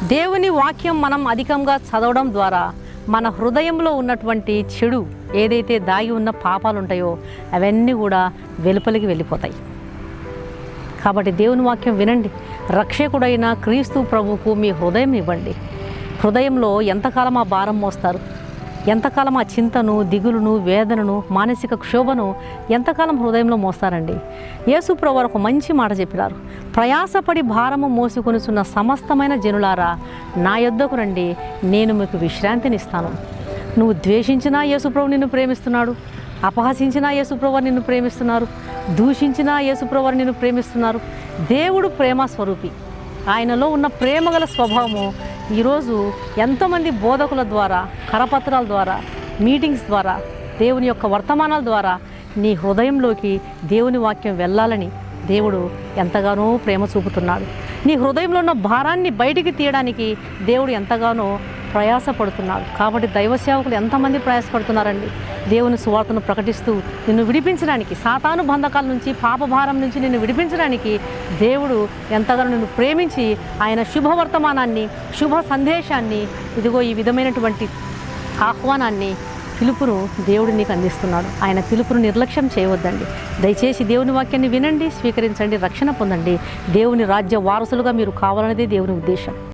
దేవుని వాక్యం మనం అధికంగా చదవడం ద్వారా మన హృదయంలో ఉన్నటువంటి చెడు ఏదైతే దాగి ఉన్న పాపాలు ఉంటాయో అవన్నీ కూడా వెలుపలికి వెళ్ళిపోతాయి. కాబట్టి దేవుని వాక్యం వినండి. రక్షకుడైన క్రీస్తు ప్రభువుకు మీ హృదయం ఇవ్వండి. హృదయంలో ఎంతకాలం ఆ భారం మోస్తారు? ఎంతకాలం ఆ చింతను, దిగులును, వేదనను, మానసిక క్షోభను ఎంతకాలం హృదయంలో మోస్తారండి? యేసు ప్రభువు ఒక మంచి మాట చెప్పినారు. ప్రయాసపడి భారము మోసుకొనిచున్న సమస్తమైన జనులారా నా యొద్దకు రండి, నేను మీకు విశ్రాంతినిస్తాను. నువ్వు ద్వేషించినా యేసు ప్రభువు నిన్ను ప్రేమిస్తున్నాడు, అపహసించినా యేసు ప్రభువు నిన్ను ప్రేమిస్తున్నారు, దూషించినా యేసు ప్రభువు నిన్ను ప్రేమిస్తున్నారు. దేవుడు ప్రేమ స్వరూపి. ఆయనలో ఉన్న ప్రేమగల స్వభావము ఈరోజు ఎంతోమంది బోధకుల ద్వారా, కరపత్రాల ద్వారా, మీటింగ్స్ ద్వారా, దేవుని యొక్క వర్తమానాల ద్వారా నీ హృదయంలోకి దేవుని వాక్యం వెళ్ళాలని దేవుడు ఎంతగానో ప్రేమ చూపుతున్నాడు. నీ హృదయంలో ఉన్న భారాన్ని బయటికి తీయడానికి దేవుడు ఎంతగానో ప్రయాసపడుతున్నాడు. కాబట్టి దైవ సేవకులు ఎంతమంది ప్రయాసపడుతున్నారండి దేవుని సువార్తను ప్రకటిస్తూ నిన్ను విడిపించడానికి, సాతాను బంధకాల నుంచి, పాపభారం నుంచి నిన్ను విడిపించడానికి దేవుడు ఎంతగానో నిన్ను ప్రేమించి ఆయన శుభవర్తమానాన్ని, శుభ సందేశాన్ని, ఇదిగో ఈ విధమైనటువంటి ఆహ్వానాన్ని, పిలుపును దేవుడు నీకు అందిస్తున్నాడు. ఆయన పిలుపును నిర్లక్ష్యం చేయవద్దండి. దయచేసి దేవుని వాక్యాన్ని వినండి, స్వీకరించండి, రక్షణ పొందండి. దేవుని రాజ్య వారసులుగా మీరు కావాలనేదే దేవుని ఉద్దేశం.